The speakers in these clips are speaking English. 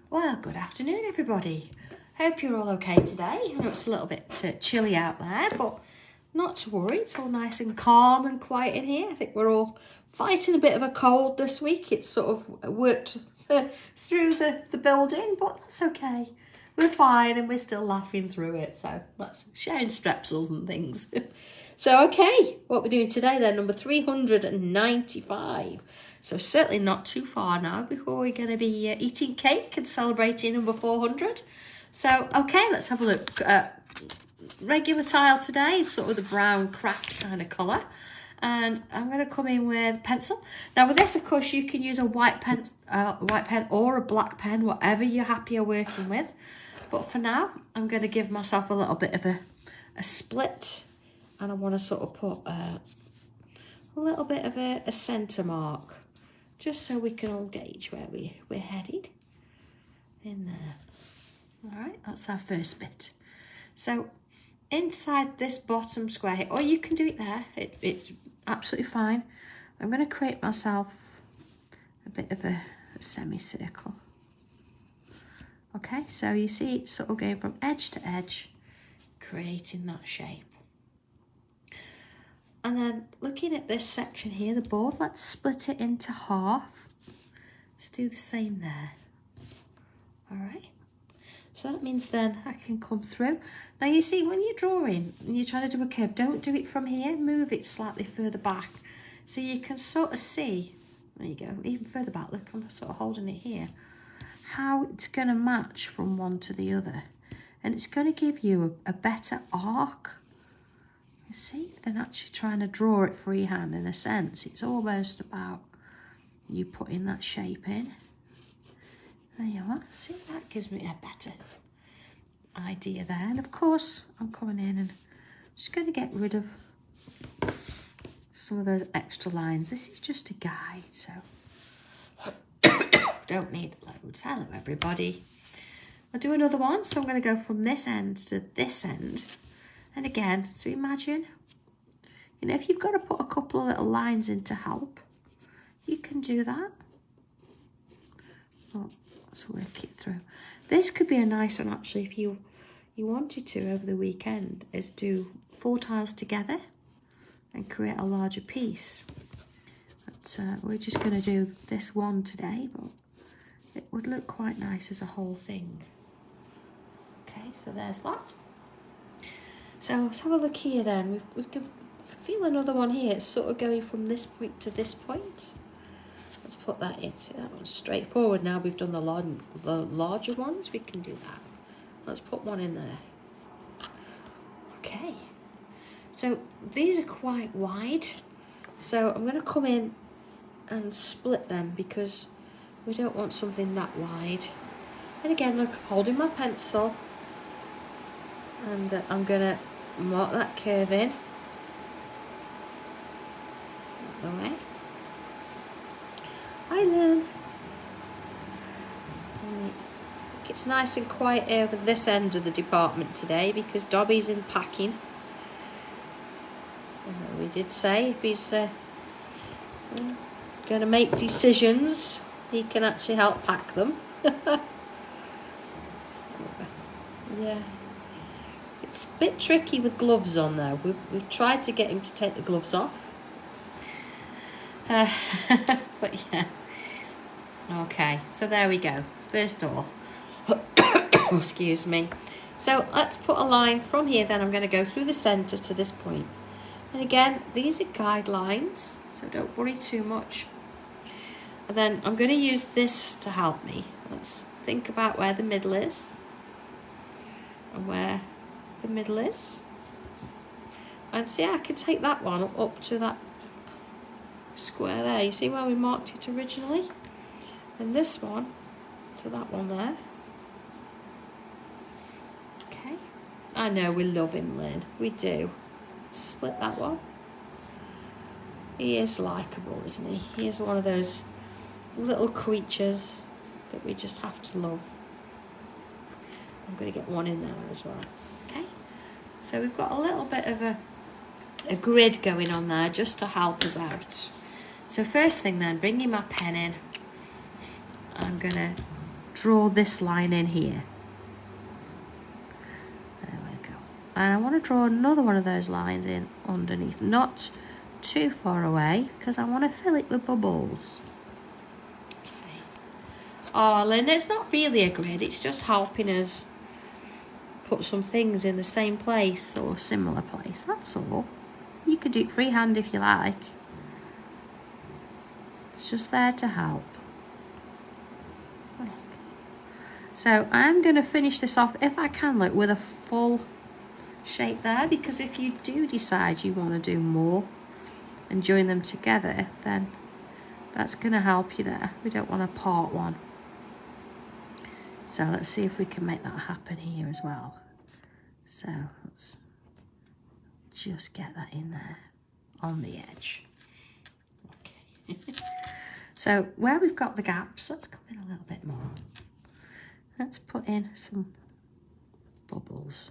Well, good afternoon, everybody. Hope you're all okay today. I know it's a little bit chilly out there, but not to worry. It's all nice and calm and quiet in here. I think we're all fighting a bit of a cold this week. It's sort of worked through the building, but that's okay. We're fine and we're still laughing through it. So that's sharing strepsils and things. So, okay, what we're doing today then, number 395. So certainly not too far now before we're going to be eating cake and celebrating number 400. So, okay, let's have a look. Regular tile today, sort of the brown Kraft kind of colour. And I'm going to come in with a pencil. Now with this, of course, you can use a white pen or a black pen, whatever you're happier working with. But for now, I'm going to give myself a little bit of a split. And I want to sort of put a little bit of a centre mark, just so we can all gauge where we're headed. In there. All right, that's our first bit. So inside this bottom square here, or you can do it there, it's absolutely fine. I'm going to create myself a bit of a semicircle. Okay, so you see it's sort of going from edge to edge, creating that shape. And then looking at this section here, the board, let's split it into half. Let's do the same there. All right. So that means then I can come through. Now you see, when you're drawing and you're trying to do a curve, don't do it from here. Move it slightly further back. So you can sort of see, there you go, even further back. Look, I'm sort of holding it here. How it's going to match from one to the other. And it's going to give you a better arc. You see, than actually trying to draw it freehand in a sense. It's almost about you putting that shape in. There you are. See, that gives me a better idea there. And of course, I'm coming in and just going to get rid of some of those extra lines. This is just a guide, so don't need loads. Hello, everybody. I'll do another one. So I'm going to go from this end to this end. And again, so imagine, you know, if you've got to put a couple of little lines in to help, you can do that. Oh, let's work it through. This could be a nice one, actually, if you wanted to over the weekend, is do 4 tiles together and create a larger piece. But we're just going to do this one today, but it would look quite nice as a whole thing. Okay, so there's that. So let's have a look here then. We can feel another one here. It's sort of going from this point to this point. Let's put that in. See, that one's straightforward now. We've done the larger ones. We can do that. Let's put one in there. Okay. So these are quite wide. So I'm going to come in and split them because we don't want something that wide. And again, look, holding my pencil. And I'm going to mark that curve in. That way. Hi then. It's nice and quiet over this end of the department today because Dobby's in packing. We did say if he's going to make decisions, he can actually help pack them. Yeah. It's a bit tricky with gloves on though. We've tried to get him to take the gloves off. But yeah. Okay, so there we go. First of all, excuse me. So let's put a line from here then. I'm going to go through the centre to this point. And again, these are guidelines, so don't worry too much. And then I'm going to use this to help me. Let's think about where the middle is. And where the middle is. And see, I can take that one up to that square there. You see where we marked it originally? And this one to that one there. Okay. I know we love him, Lynn. We do. Split that one. He is likeable, isn't he? He is one of those little creatures that we just have to love. I'm going to get one in there as well. Okay. So we've got a little bit of a grid going on there just to help us out. So first thing then, bringing my pen in, I'm going to draw this line in here. There we go. And I want to draw another one of those lines in underneath, not too far away, because I want to fill it with bubbles. Okay. Oh, Linda, it's not really a grid, it's just helping us put some things in the same place or similar place, that's all. You could do it freehand if you like. It's just there to help. So I'm going to finish this off, if I can, look, with a full shape there, because if you do decide you want to do more and join them together, then that's going to help you there. We don't want to part one. So let's see if we can make that happen here as well. So let's just get that in there on the edge. Okay. So where we've got the gaps, let's come in a little bit more. Let's put in some bubbles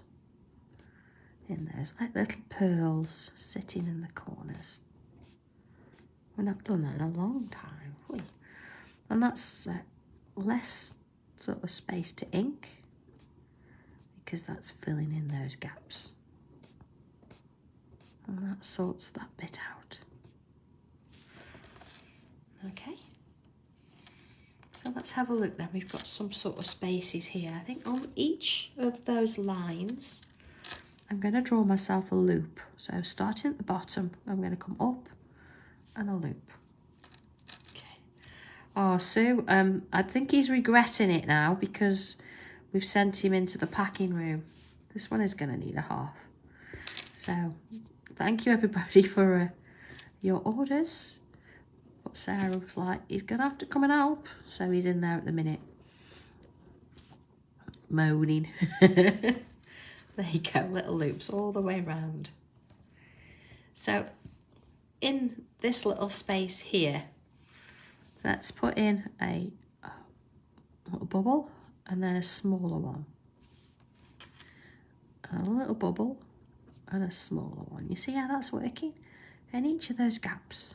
in those, like little pearls sitting in the corners. We've not done that in a long time, have we? And that's less sort of space to ink, because that's filling in those gaps. And that sorts that bit out. Okay. So let's have a look then. We've got some sort of spaces here. I think on each of those lines, I'm going to draw myself a loop. So starting at the bottom, I'm going to come up and a loop. Okay. Oh, Sue, I think he's regretting it now because we've sent him into the packing room. This one is going to need a half. So thank you everybody for your orders. But Sarah was like, he's going to have to come and help. So he's in there at the minute. Moaning. There you go, little loops all the way around. So in this little space here, let's put in a little bubble and then a smaller one. And a little bubble and a smaller one. You see how that's working? In each of those gaps.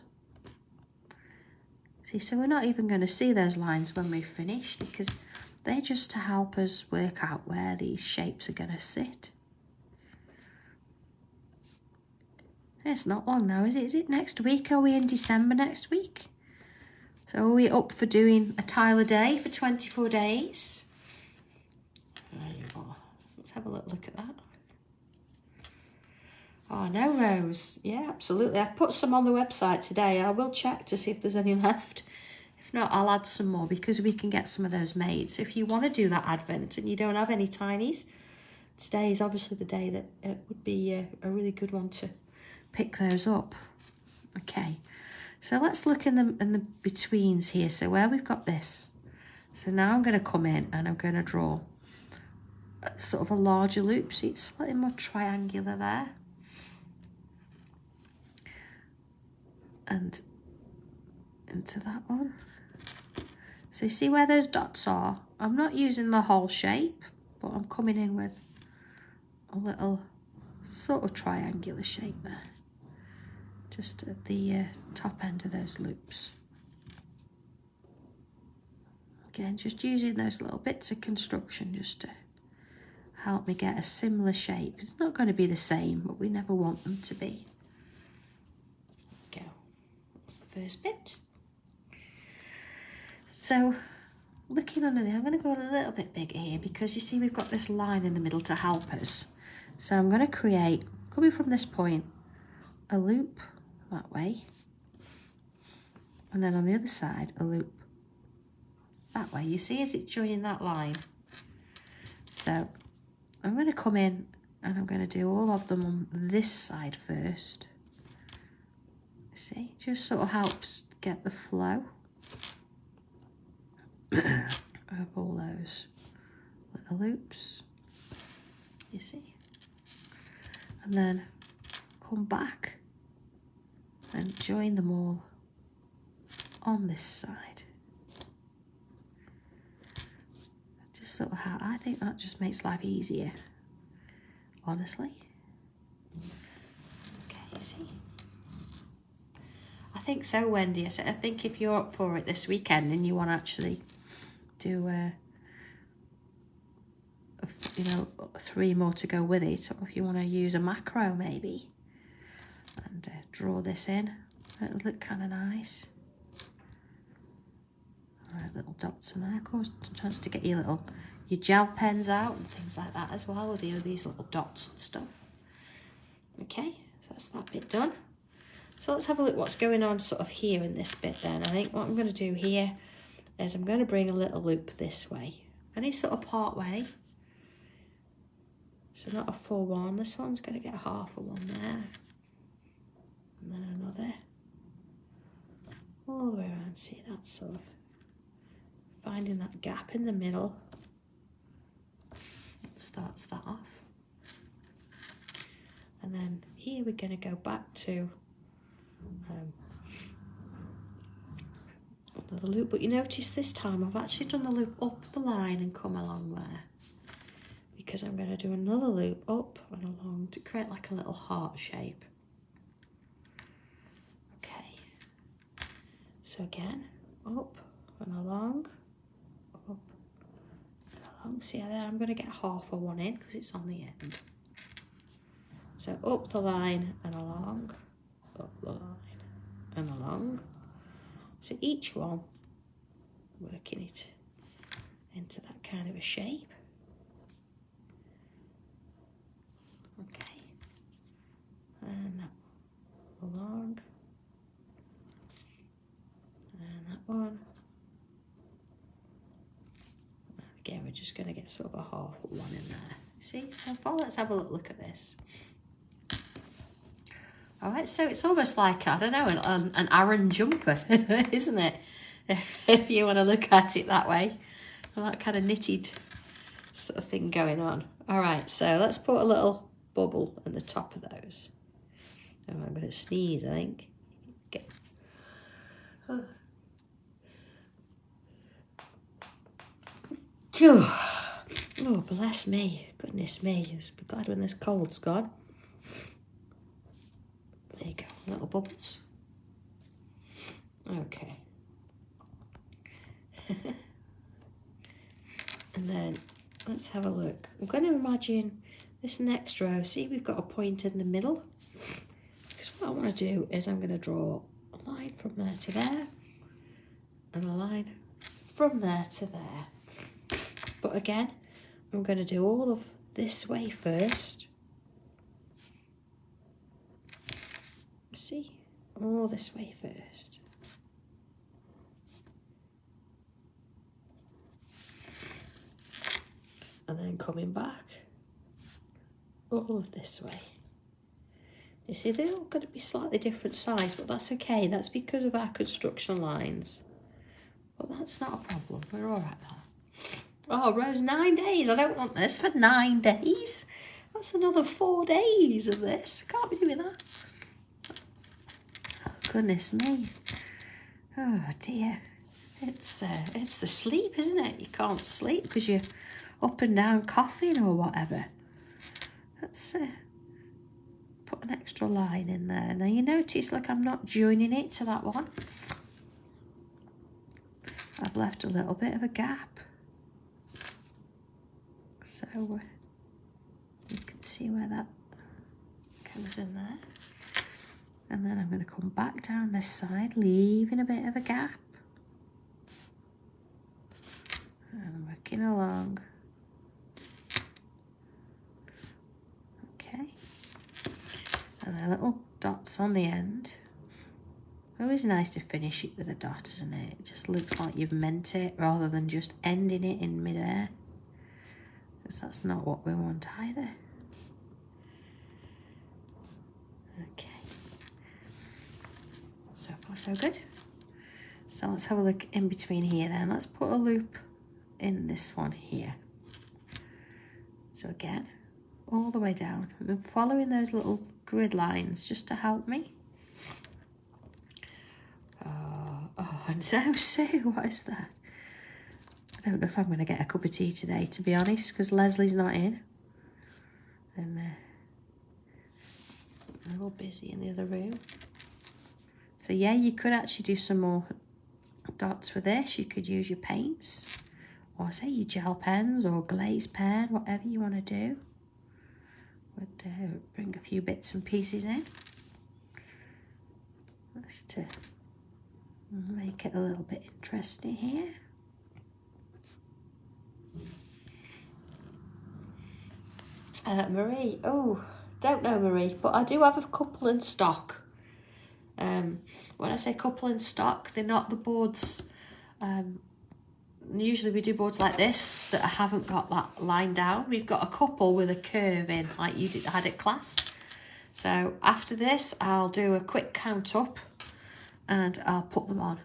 See, so we're not even going to see those lines when we've finished, because they're just to help us work out where these shapes are going to sit. It's not long now, is it? Is it next week? Are we in December next week? So are we up for doing a tile a day for 24 days? There you go. Let's have a look at that. Oh, no, Rose. Yeah, absolutely. I've put some on the website today. I will check to see if there's any left. If not, I'll add some more because we can get some of those made. So if you want to do that Advent and you don't have any tinies, today is obviously the day that it would be a really good one to pick those up. Okay, so let's look in the betweens here. So where we've got this. So now I'm going to come in and I'm going to draw sort of a larger loop. See, it's slightly more triangular there. And into that one. So you see where those dots are? I'm not using the whole shape, but I'm coming in with a little sort of triangular shape there. Just at the top end of those loops. Again, just using those little bits of construction just to help me get a similar shape. It's not going to be the same, but we never want them to be. First bit. So looking underneath, I'm going to go a little bit bigger here because you see we've got this line in the middle to help us. So I'm going to create, coming from this point, a loop that way, and then on the other side a loop that way. You see as it's joining that line. So I'm going to come in and I'm going to do all of them on this side first. See, just sort of helps get the flow of all those little loops, you see, and then come back and join them all on this side. Just sort of how I think that just makes life easier, honestly. Okay, you see. I think so, Wendy. I said, I think if you're up for it this weekend and you want to actually do, you know, 3 more to go with it, or if you want to use a macro maybe, and draw this in, it'll look kind of nice. All right, little dots in there, of course, chance to get your gel pens out and things like that as well, with these little dots and stuff. Okay, so that's that bit done. So let's have a look what's going on sort of here in this bit then. I think what I'm going to do here is I'm going to bring a little loop this way. Any sort of part way. So not a full one. This one's going to get half a one there. And then another. All the way around. See, that's sort of finding that gap in the middle. That starts that off. And then here we're going to go back to another loop, but you notice this time I've actually done the loop up the line and come along there, because I'm going to do another loop up and along to create like a little heart shape. Okay, so again, up and along, up and along. See how there I'm going to get half a one in because it's on the end. So up the line and along, up the line and along. So each one, working it into that kind of a shape. Okay. And that along. And that one. Again, we're just going to get sort of a half one in there. See, so far, let's have a look at this. All right, so it's almost like, I don't know, an Aran jumper, isn't it? If you want to look at it that way. That kind of knitted sort of thing going on. All right, so let's put a little bubble on the top of those. Oh, I'm going to sneeze, I think. Okay. Oh, bless me. Goodness me. I'm glad when this cold's gone. There you go, little bubbles. Okay. And then let's have a look. I'm going to imagine this next row. See, we've got a point in the middle. Because what I want to do is I'm going to draw a line from there to there. And a line from there to there. But again, I'm going to do all of this way first. See, all this way first. And then coming back all of this way. You see, they're all going to be slightly different size, but that's okay. That's because of our construction lines. But that's not a problem. We're all right there. Oh, Rose, 9 days. I don't want this for 9 days. That's another 4 days of this. Can't be doing that. Oh, goodness me. Oh, dear. It's the sleep, isn't it? You can't sleep because you're up and down coughing or whatever. Let's put an extra line in there. Now, you notice, look, I'm not joining it to that one. I've left a little bit of a gap. So you can see where that goes in there. And then I'm going to come back down this side, leaving a bit of a gap. And working along. Okay. And then little dots on the end. Always nice to finish it with a dot, isn't it? It just looks like you've meant it rather than just ending it in midair. Because that's not what we want either. Okay. So far so good. So let's have a look in between here then. Let's put a loop in this one here. So again, all the way down. I'm following those little grid lines just to help me. Oh, no, Sue, what is that? I don't know if I'm going to get a cup of tea today, to be honest, because Leslie's not in. And they're all busy in the other room. So yeah, you could actually do some more dots with this. You could use your paints, or say your gel pens or glaze pen, whatever you want to do. Would bring a few bits and pieces in just to make it a little bit interesting here. Marie, oh, don't know Marie, but I do have a couple in stock. When I say couple in stock, they're not the boards. Usually we do boards like this that haven't got that line down. We've got a couple with a curve in, like you had at class. So after this, I'll do a quick count up and I'll put them on,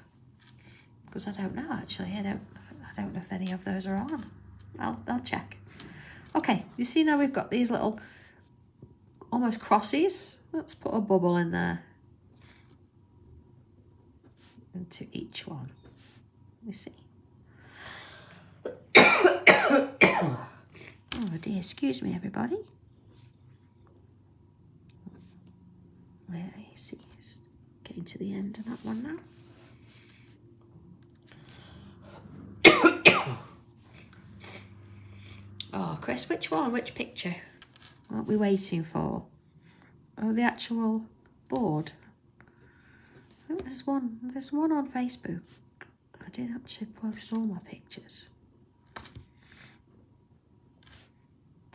because I don't know actually. I don't know if any of those are on. I'll check. Okay, you see now we've got these little almost crosses. Let's put a bubble in there into each one. You see. Oh dear, excuse me everybody. Where you see, it's getting to the end of that one now. Oh, Chris, which one? Which picture? What are we waiting for? Oh, the actual board. I think there's one on Facebook. I did actually post all my pictures.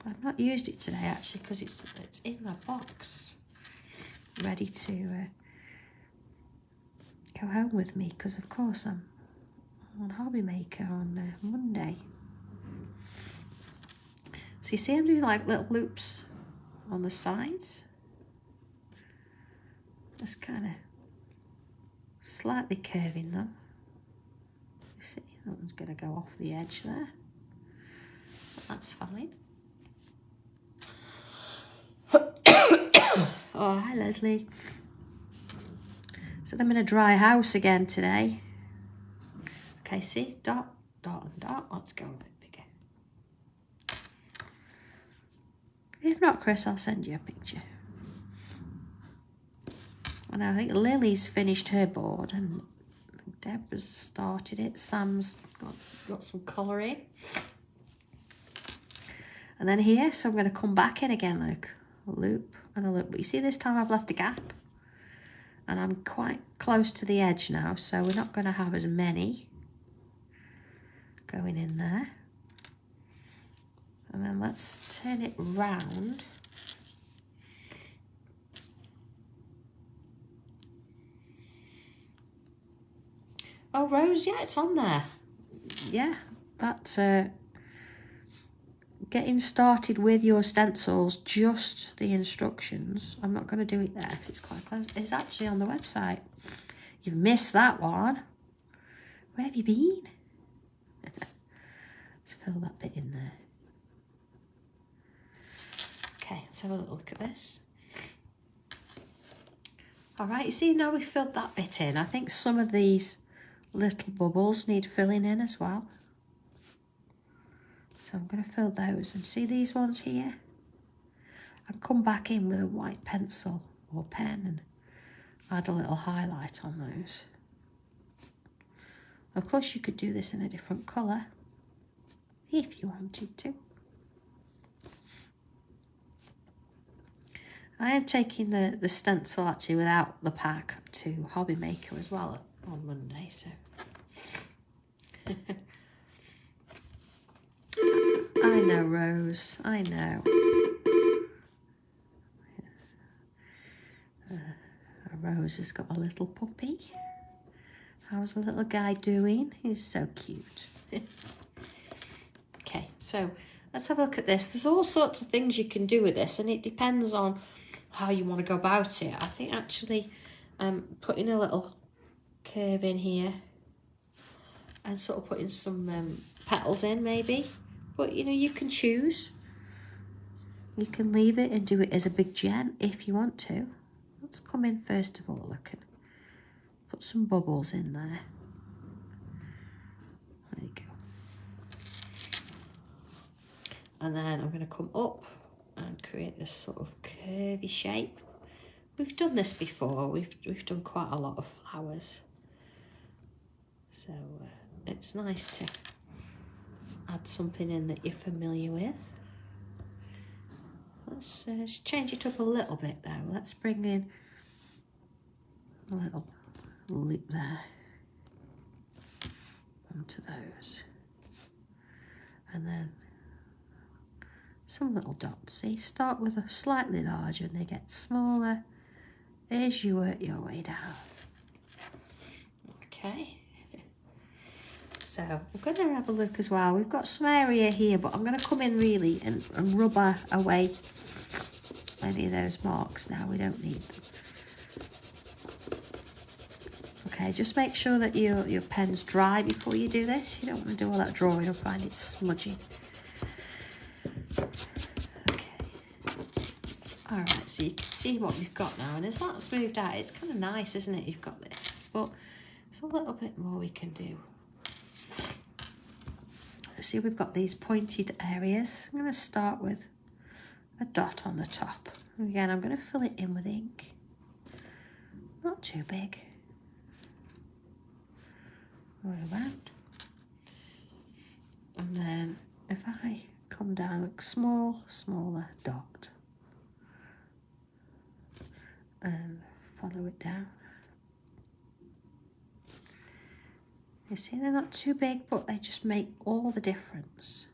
I've not used it today actually because it's in my box, ready to go home with me, because of course I'm on Hobby Maker on Monday. So you see I'm doing like little loops on the sides. Just kind of slightly curving them. You see, that one's going to go off the edge there. But that's fine. Oh, hi Leslie. So I'm in a dry house again today. Okay, see, dot, dot and dot. Let's go a bit bigger. If not, Chris, I'll send you a picture. And I think Lily's finished her board and Deb has started it. Sam's got some colour in. And then here, so I'm going to come back in again, look. A loop and a loop. But you see this time I've left a gap. And I'm quite close to the edge now, so we're not going to have as many going in there. And then let's turn it round. Oh, Rose, yeah, it's on there. Yeah, that's getting started with your stencils, just the instructions. I'm not going to do it there because it's quite close. It's actually on the website. You've missed that one. Where have you been? Let's fill that bit in there. Okay, let's have a little look at this. All right, you see now we've filled that bit in. I think some of these little bubbles need filling in as well. So I'm going to fill those, and see these ones here? I'll come back in with a white pencil or pen and add a little highlight on those. Of course you could do this in a different colour if you wanted to. I am taking the stencil actually without the pack to Hobby Maker as well on Monday, so I know, Rose, I know. Rose has got a little puppy. How's the little guy doing? He's so cute. Okay, so let's have a look at this. There's all sorts of things you can do with this, and it depends on how you want to go about it. I think actually putting a little curve in here and sort of putting some petals in maybe. But, you know, you can choose. You can leave it and do it as a big gem if you want to. Let's come in first of all, look, and put some bubbles in there. There you go. And then I'm going to come up and create this sort of curvy shape we've done this before. We've done quite a lot of flowers, so it's nice to add something in that you're familiar with. Let's change it up a little bit though. Let's bring in a little loop there onto those, and then some little dots. See, start with a slightly larger and they get smaller as you work your way down. Okay, so we're going to have a look as well. We've got some area here, but I'm going to come in really and rub away any of those marks now. We don't need them. Okay, just make sure that your pen's dry before you do this. You don't want to do all that drawing and find it smudgy. Alright, so you can see what we've got now, and as that's smoothed out, it's kind of nice, isn't it? You've got this, but there's a little bit more we can do. See, we've got these pointed areas. I'm going to start with a dot on the top. Again, I'm going to fill it in with ink. Not too big. All around. And then if I come down, look, smaller dot. And follow it down. You see, they're not too big, but they just make all the difference,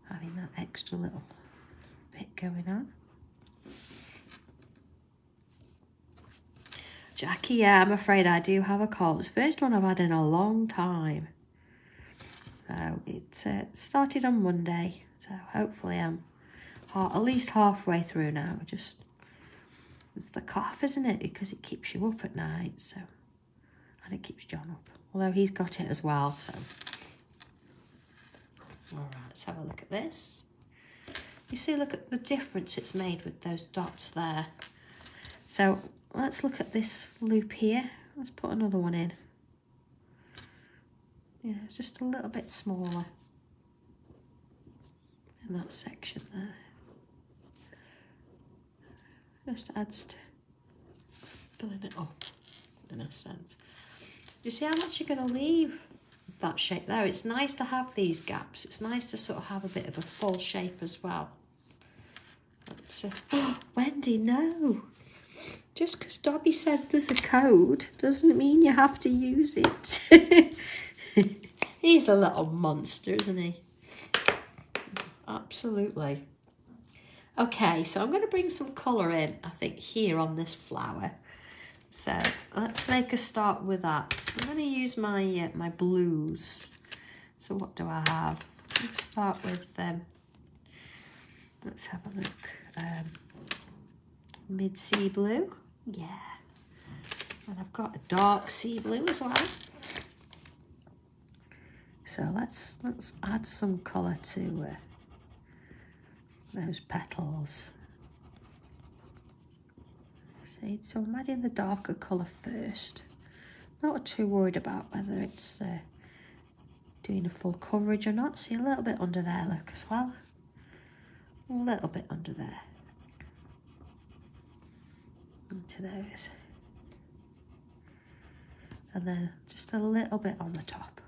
having that extra little bit going on. Jackie, yeah, I'm afraid I do have a cold. It's the first one I've had in a long time. It started on Monday, so hopefully I'm at least halfway through now. It's the cough, isn't it? Because it keeps you up at night, so, and it keeps John up. Although he's got it as well, so. All right, let's have a look at this. You see, look at the difference it's made with those dots there. So let's look at this loop here. Let's put another one in. Yeah, it's just a little bit smaller in that section there. Just adds to filling it up in a sense. You see how much you're going to leave that shape there? It's nice to have these gaps. It's nice to sort of have a bit of a full shape as well. Oh, Wendy, no. Just because Dobby said there's a code doesn't mean you have to use it. He's a little monster, isn't he? Absolutely. Okay, so I'm going to bring some colour in, I think, here on this flower. So let's make a start with that. I'm going to use my my blues. So what do I have? Let's start with, let's have a look. Mid sea blue, yeah. And I've got a dark sea blue as well. So let's add some colour to those petals. See, so I'm adding the darker colour first. Not too worried about whether it's doing a full coverage or not. See, a little bit under there, look, as well. A little bit under there. Into those. And then just a little bit on the top.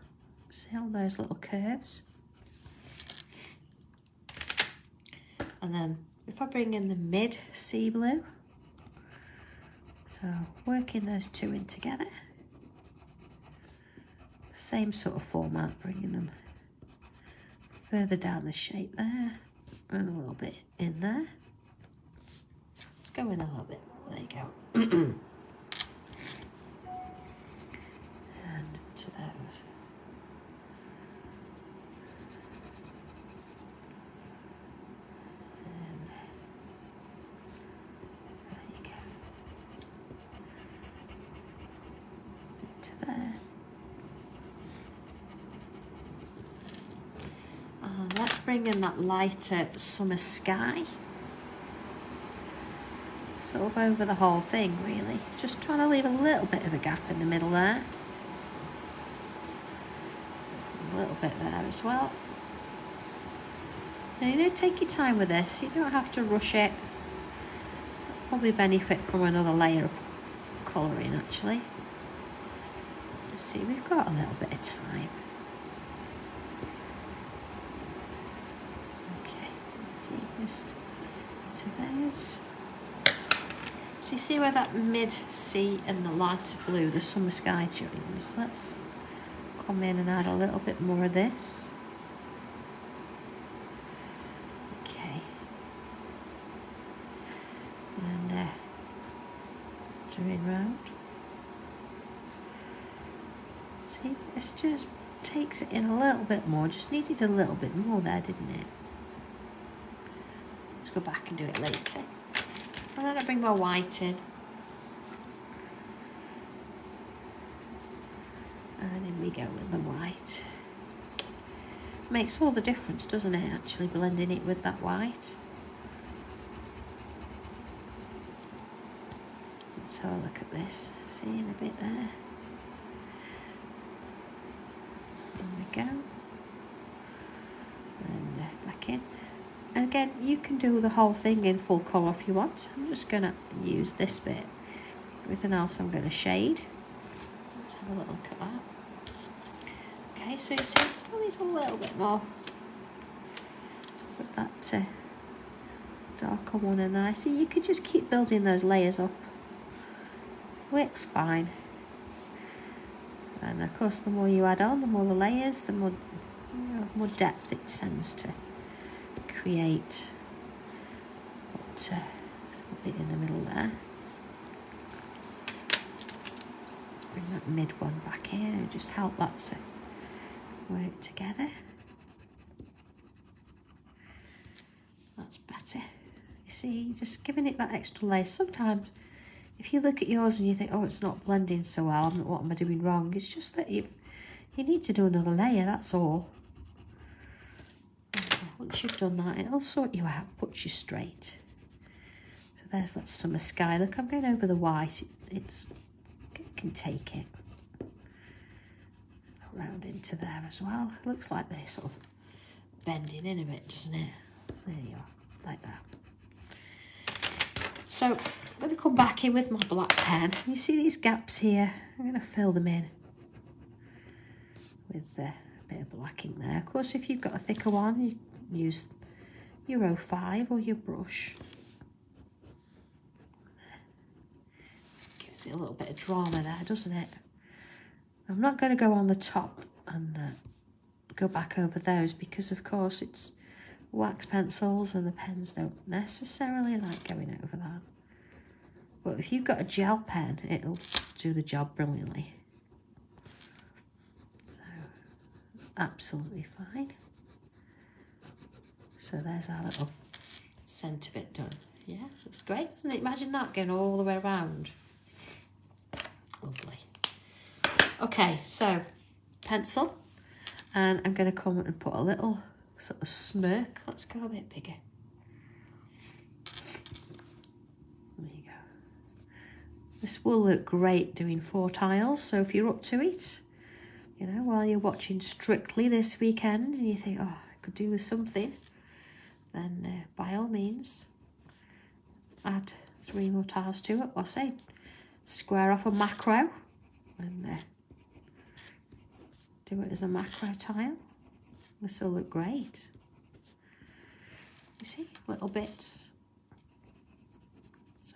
See all those little curves? And then if I bring in the mid sea blue, so working those two in together, same sort of format, bringing them further down the shape there, and a little bit in there. Let's go in a little bit, there you go. And to those. Let's bring in that lighter summer sky. Sort of over the whole thing, really. Just trying to leave a little bit of a gap in the middle there. Just a little bit there as well. Now, you know, take your time with this. You don't have to rush it. probably benefit from another layer of colouring actually. Let's see, we've got a little bit of time. Okay, let's see, just to those. So you see where that mid-sea and the lighter blue, the summer sky tunes, let's come in and add a little bit more of this. Okay. And turn round. See, this just takes it in a little bit more. Just needed a little bit more there, didn't it? Let's go back and do it later. And then I bring my white in. And in we go with the white. Makes all the difference, doesn't it, actually blending it with that white. Let's have a look at this. See in a bit there. There we go. And back in. And again, you can do the whole thing in full colour if you want. I'm just going to use this bit. Everything else I'm going to shade. Let's have a little look at that. Okay, so you see it still needs a little bit more. Put that darker one in there. See, you could just keep building those layers up. Works fine. And of course, the more you add on, the more the layers, the more, more depth it tends to create. But a bit in the middle there. Let's bring that mid one back here and just help that to work together. That's better. You see, just giving it that extra layer. Sometimes if you look at yours and you think, oh, it's not blending so well, what am I doing wrong? It's just that you need to do another layer, that's all. Once you've done that, it'll sort you out, puts you straight. So there's that summer sky. Look, I'm going over the white. It can take it around into there as well. It looks like they're sort of bending in a bit, doesn't it? There you are, like that. So I'm going to come back in with my black pen. You see these gaps here? I'm going to fill them in with a bit of black in there. Of course, if you've got a thicker one, you can use your 05 or your brush. Gives it a little bit of drama there, doesn't it? I'm not going to go on the top and go back over those because, of course, it's wax pencils and the pens don't necessarily like going over that. But if you've got a gel pen, it'll do the job brilliantly. So, absolutely fine. So there's our little centre bit done. Yeah, it's great, doesn't it? Imagine that going all the way around. Lovely. Okay, so pencil, and I'm going to come and put a little sort of smirk. Let's go a bit bigger. There you go. This will look great doing 4 tiles, so if you're up to it, you know, while you're watching Strictly this weekend and you think, oh, I could do with something, then by all means add 3 more tiles to it. Or say square off a macro and do it as a macro tile. This will look great. You see, little bits. So,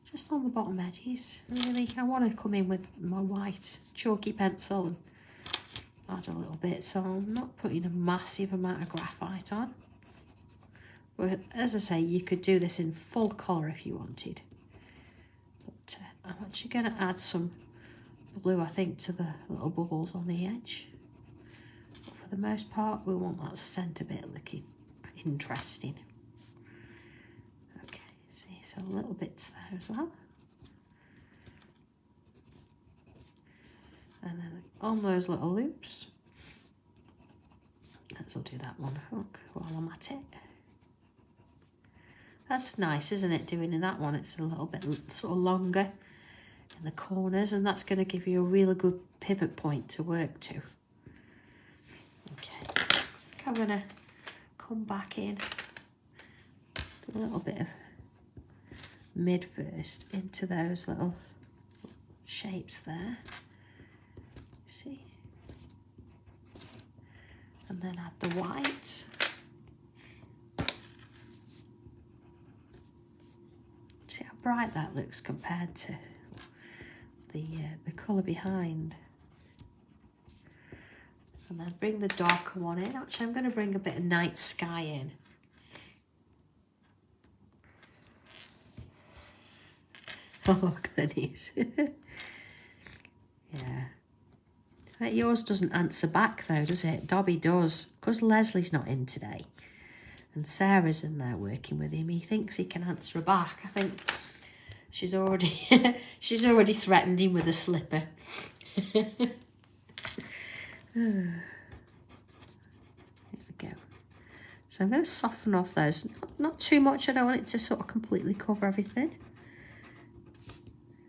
just on the bottom edges. Really, I want to come in with my white chalky pencil and add a little bit. So I'm not putting a massive amount of graphite on. But as I say, you could do this in full colour if you wanted. But I'm actually going to add some blue, I think, to the little bubbles on the edge. But for the most part, we want that centre bit looking interesting. Okay, see, so little bits there as well. And then on those little loops, let's do that one hook while I'm at it. That's nice, isn't it, doing in that one? It's a little bit sort of longer in the corners, and that's going to give you a really good pivot point to work to. Okay, I think I'm going to come back in, do a little bit of mid first into those little shapes there. See? And then add the white. See how bright that looks compared to the colour behind. And then bring the darker one in. Actually, I'm going to bring a bit of night sky in. Oh, look at these. Yeah. But yours doesn't answer back though, does it? Dobby does. Because Leslie's not in today. And Sarah's in there working with him. He thinks he can answer her back. I think she's already she's already threatened him with a slipper. There we go. So I'm going to soften off those. Not too much. I don't want it to sort of completely cover everything.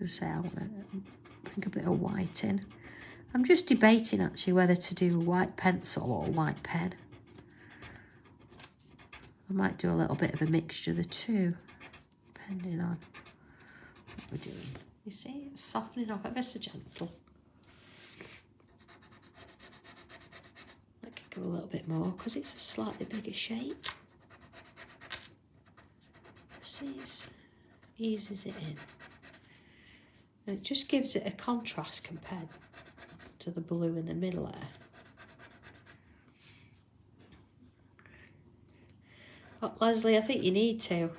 As I say, I want to bring a bit of white in. I'm just debating actually whether to do a white pencil or a white pen. I might do a little bit of a mixture of the two, depending on what we're doing. You see, it's softening up ever so gentle. I could go a little bit more because it's a slightly bigger shape. See, it eases it in. And it just gives it a contrast compared to the blue in the middle there. Oh, Leslie, I think you need to.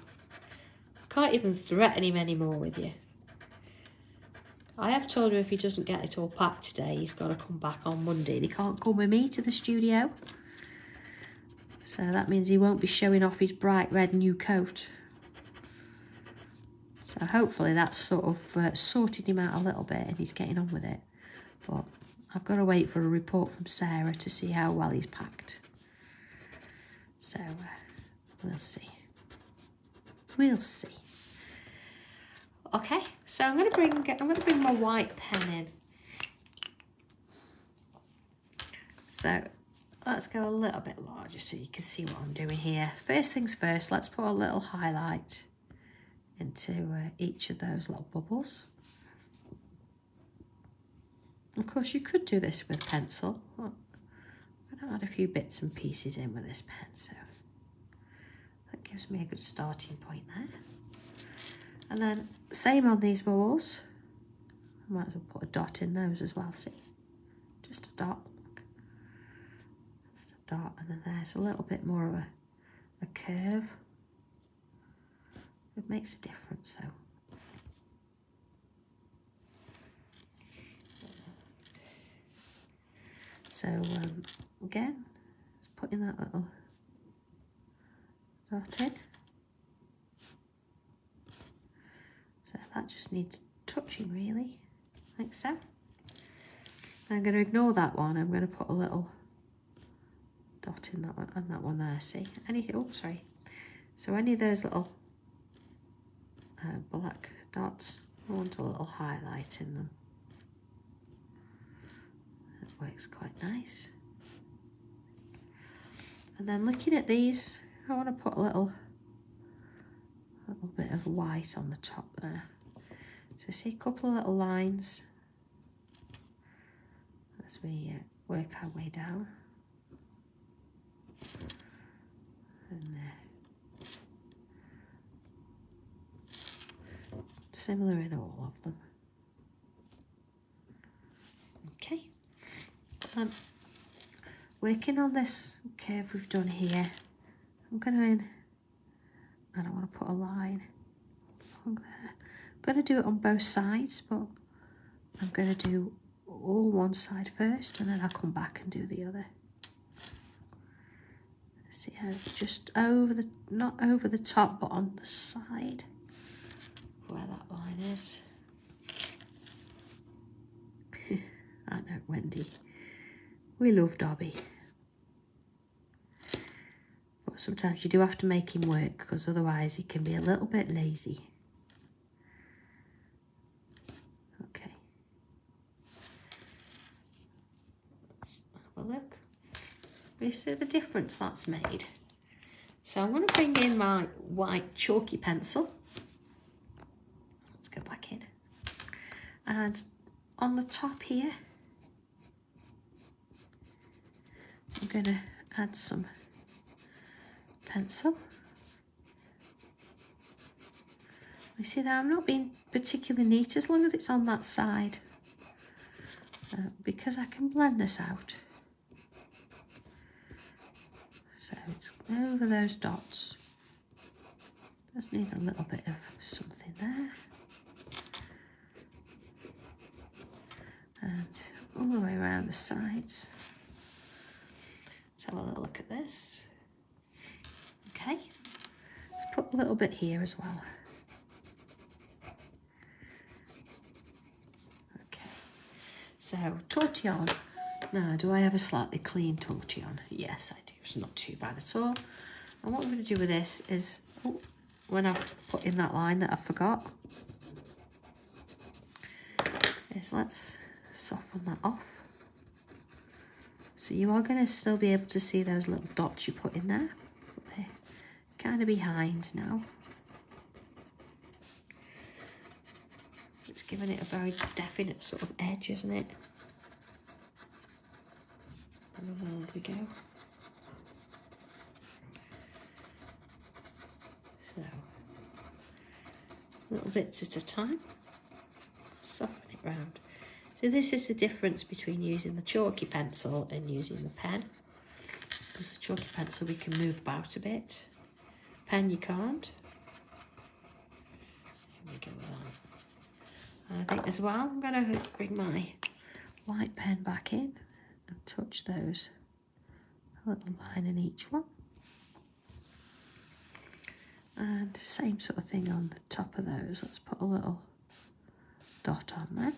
I can't even threaten him anymore with you. I have told him if he doesn't get it all packed today, he's got to come back on Monday and he can't come with me to the studio. So that means he won't be showing off his bright red new coat. So hopefully that's sort of sorted him out a little bit and he's getting on with it. But I've got to wait for a report from Sarah to see how well he's packed. So we'll see. We'll see. Okay, so I'm going to bring my white pen in. So let's go a little bit larger so you can see what I'm doing here. First things first, let's put a little highlight into each of those little bubbles. Of course, you could do this with a pencil. I'm going to add a few bits and pieces in with this pen, so that gives me a good starting point there. And then same on these bubbles. I might as well put a dot in those as well, see? Just a dot. Just a dot, and then there's a little bit more of a curve. It makes a difference though. So again, just putting that little dot in. So that just needs touching really, like so. I'm going to ignore that one. I'm going to put a little dot in that one and that one there. See, oh sorry. So any of those little black dots, I want a little highlight in them. That works quite nice. And then looking at these, I want to put a little bit of white on the top there. So see a couple of little lines as we work our way down. And similar in all of them. Okay. And working on this curve we've done here, I'm going to and I want to put a line along there. I'm going to do it on both sides, but I'm going to do all one side first and then I'll come back and do the other. See how just over the, not over the top, but on the side where that line is. I know, Wendy. We love Dobby. But sometimes you do have to make him work because otherwise he can be a little bit lazy. Okay. Let's have a look. You see the difference that's made. So I'm going to bring in my white chalky pencil. And on the top here, I'm going to add some pencil. You see that I'm not being particularly neat as long as it's on that side, because I can blend this out. So it's over those dots. Just need a little bit of something there. And all the way around the sides. Let's have a little look at this. Okay, let's put a little bit here as well. Okay, so tortillon. Now, do I have a slightly clean tortillon? Yes, I do. It's not too bad at all. And what I'm going to do with this is, when I've put in that line that I forgot, is let's soften that off. So you are going to still be able to see those little dots you put in there. But they're kind of behind now. It's giving it a very definite sort of edge, isn't it? And there we go. So, little bits at a time, soften it round. So this is the difference between using the chalky pencil and using the pen. Because the chalky pencil we can move about a bit. Pen you can't. There we go with that. And I think as well I'm going to bring my white pen back in and touch those. A little line in each one. And same sort of thing on the top of those. Let's put a little dot on there.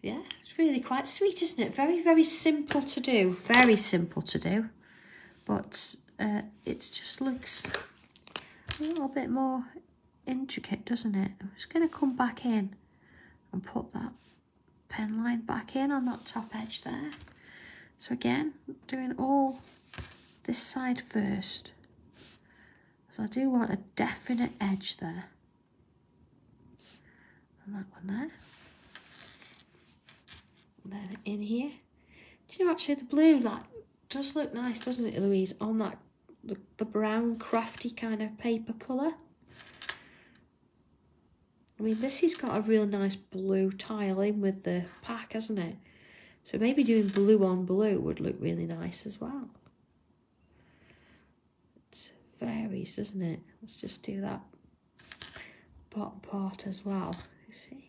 Yeah, it's really quite sweet, isn't it? Very, very simple to do. Very simple to do. But it just looks a little bit more intricate, doesn't it? I'm just going to come back in and put that pen line back in on that top edge there. So again, doing all this side first. So I do want a definite edge there. And that one there. And then in here. Do you know actually the blue does look nice, doesn't it, Louise? On that the brown crafty kind of paper colour. I mean, this has got a real nice blue tile in with the pack, hasn't it? So maybe doing blue on blue would look really nice as well. It varies, doesn't it? Let's just do that bottom part as well, you see.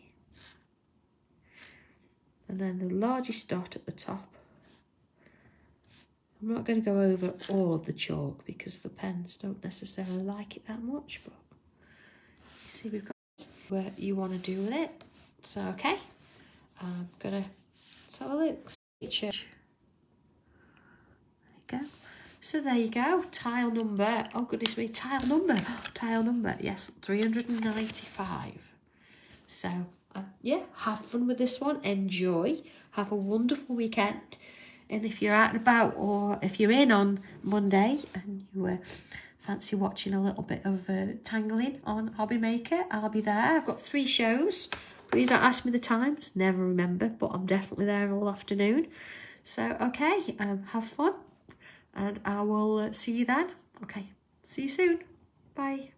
And then the largest dot at the top. I'm not going to go over all of the chalk because the pens don't necessarily like it that much, but you see we've got what you want to do with it. So, okay, I'm going to have a look. There you go. So there you go, tile number, oh goodness me, tile number, yes, 395. So, yeah, have fun with this one, enjoy, have a wonderful weekend. And if you're out and about, or if you're in on Monday and you fancy watching a little bit of tangling on Hobby Maker, I'll be there. I've got 3 shows. Please don't ask me the times, never remember, but I'm definitely there all afternoon. So, okay, have fun, and I will see you then. Okay, see you soon. Bye.